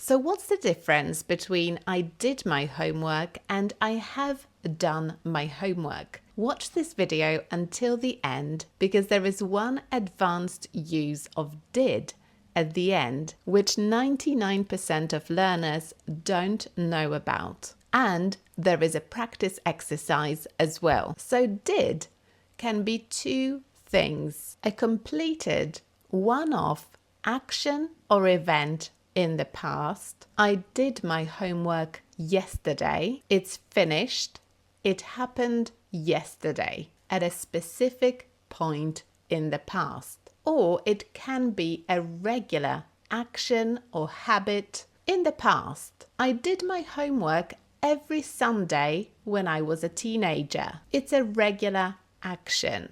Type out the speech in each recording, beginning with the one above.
So what's the difference between I did my homework and I have done my homework? Watch this video until the end because there is one advanced use of did at the end, which 99% of learners don't know about. And there is a practice exercise as well. So did can be two things: a completed one-off action or event in the past. I did my homework yesterday. It's finished. It happened yesterday at a specific point in the past. Or it can be a regular action or habit in the past. I did my homework every Sunday when I was a teenager. It's a regular action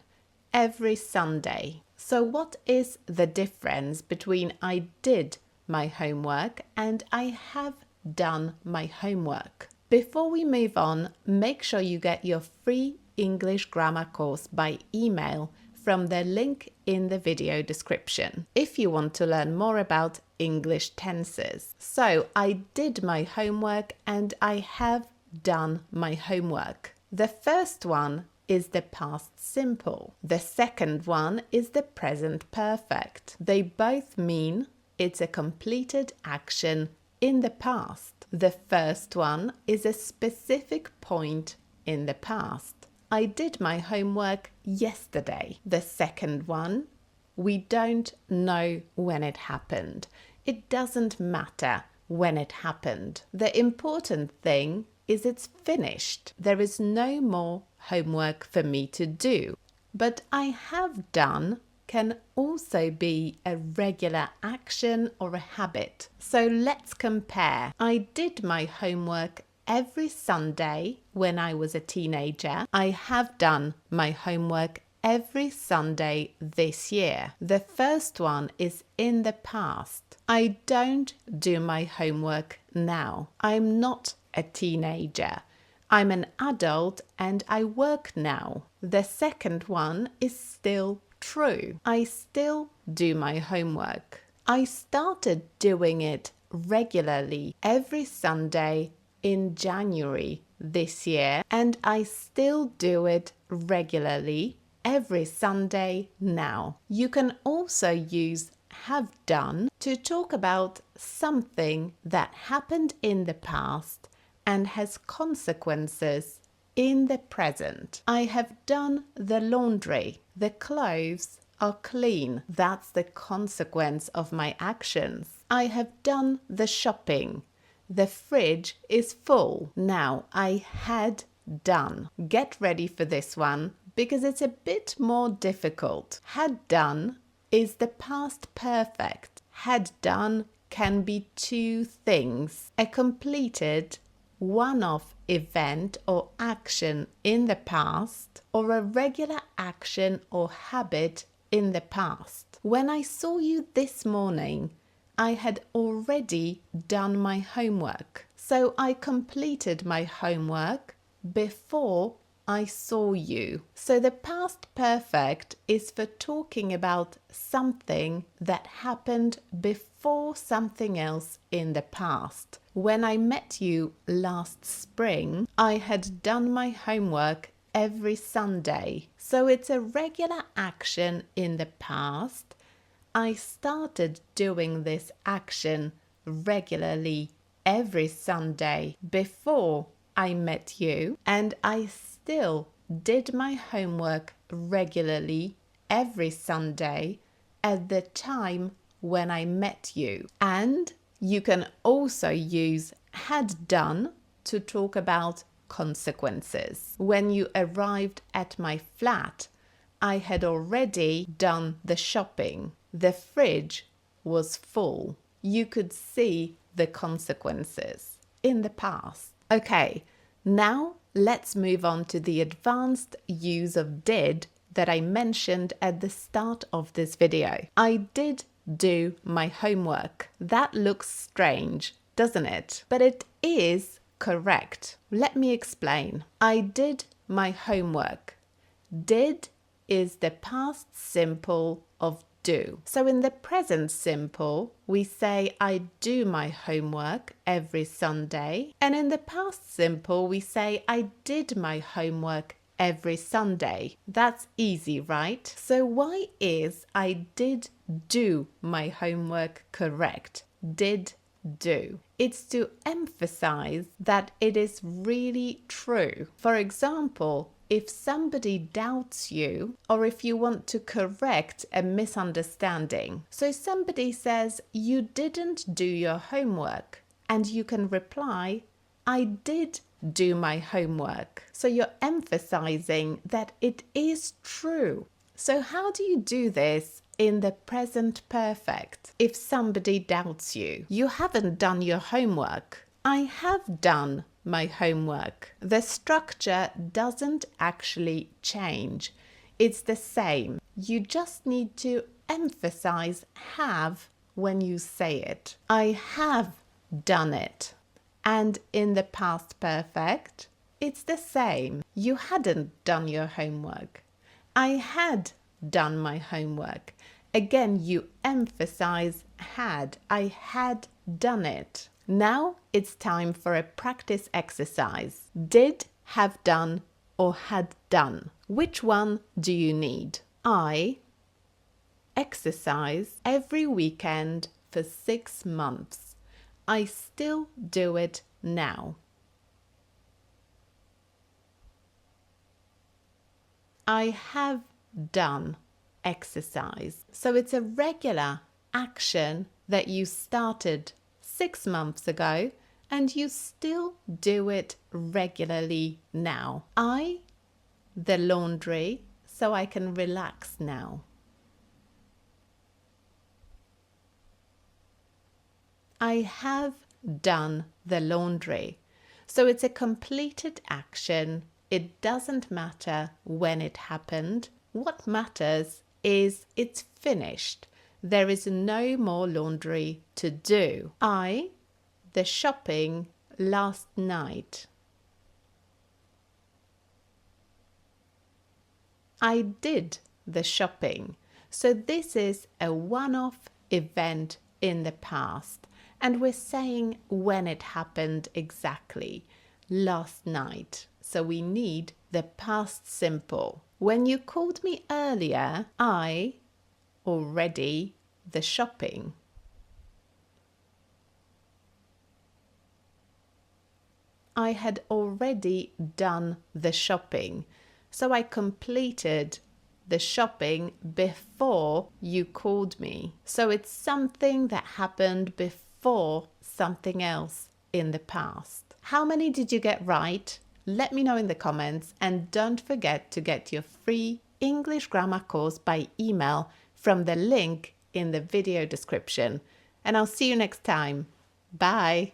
every Sunday. So what is the difference between I did my homework and I have done my homework? Before we move on, make sure you get your free English grammar course by email from the link in the video description if you want to learn more about English tenses. So I did my homework and I have done my homework. The first one is the past simple. The second one is the present perfect. They both mean it's a completed action in the past. The first one is a specific point in the past. I did my homework yesterday. The second one, we don't know when it happened. It doesn't matter when it happened. The important thing is it's finished. There is no more homework for me to do. But I have done can also be a regular action or a habit. So let's compare. I did my homework every Sunday when I was a teenager. I have done my homework every Sunday this year. The first one is in the past. I don't do my homework now. I'm not a teenager. I'm an adult and I work now. The second one is still true. I still do my homework. I started doing it regularly every Sunday in January this year, and I still do it regularly every Sunday now. You can also use have done to talk about something that happened in the past and has consequences in the present. I have done the laundry. The clothes are clean. That's the consequence of my actions. I have done the shopping. The fridge is full. Now, I had done. Get ready for this one because it's a bit more difficult. Had done is the past perfect. Had done can be two things: a completed one-off event or action in the past, or a regular action or habit in the past. When I saw you this morning, I had already done my homework. So I completed my homework before I saw you. So the past perfect is for talking about something that happened before something else in the past. When I met you last spring, I had done my homework every Sunday. So it's a regular action in the past. I started doing this action regularly every Sunday before I met you, and I still did my homework regularly every Sunday at the time when I met you. And you can also use had done to talk about consequences. When you arrived at my flat, I had already done the shopping. The fridge was full. You could see the consequences in the past. Okay, now let's move on to the advanced use of did that I mentioned at the start of this video. I did do my homework. That looks strange, doesn't it? But it is correct. Let me explain. I did my homework. Did is the past simple of do. So in the present simple, we say I do my homework every Sunday. And in the past simple, we say I did my homework every Sunday. That's easy, right? So why is I did do my homework correct? Did do. It's to emphasize that it is really true. For example, if somebody doubts you or if you want to correct a misunderstanding. So somebody says you didn't do your homework and you can reply, I did do my homework. So you're emphasizing that it is true. So how do you do this in the present perfect? If somebody doubts you, you haven't done your homework. I have done my homework. The structure doesn't actually change. It's the same. You just need to emphasize have when you say it. I have done it. And in the past perfect, it's the same. You hadn't done your homework. I had done my homework. Again, you emphasize had. I had done it. Now it's time for a practice exercise. Did, have done, or had done. Which one do you need? I exercise every weekend for 6 months. I still do it now. I have done exercise. So it's a regular action that you started 6 months ago and you still do it regularly now. The laundry, so I can relax now. I have done the laundry. So it's a completed action. It doesn't matter when it happened. What matters is it's finished. There is no more laundry to do. The shopping last night. I did the shopping. So this is a one-off event in the past. And we're saying when it happened exactly. Last night. So we need the past simple. When you called me earlier, I already the shopping. I had already done the shopping. So I completed the shopping before you called me. So it's something that happened before something else in the past. How many did you get right? Let me know in the comments, and don't forget to get your free English grammar course by email from the link in the video description. And I'll see you next time. Bye.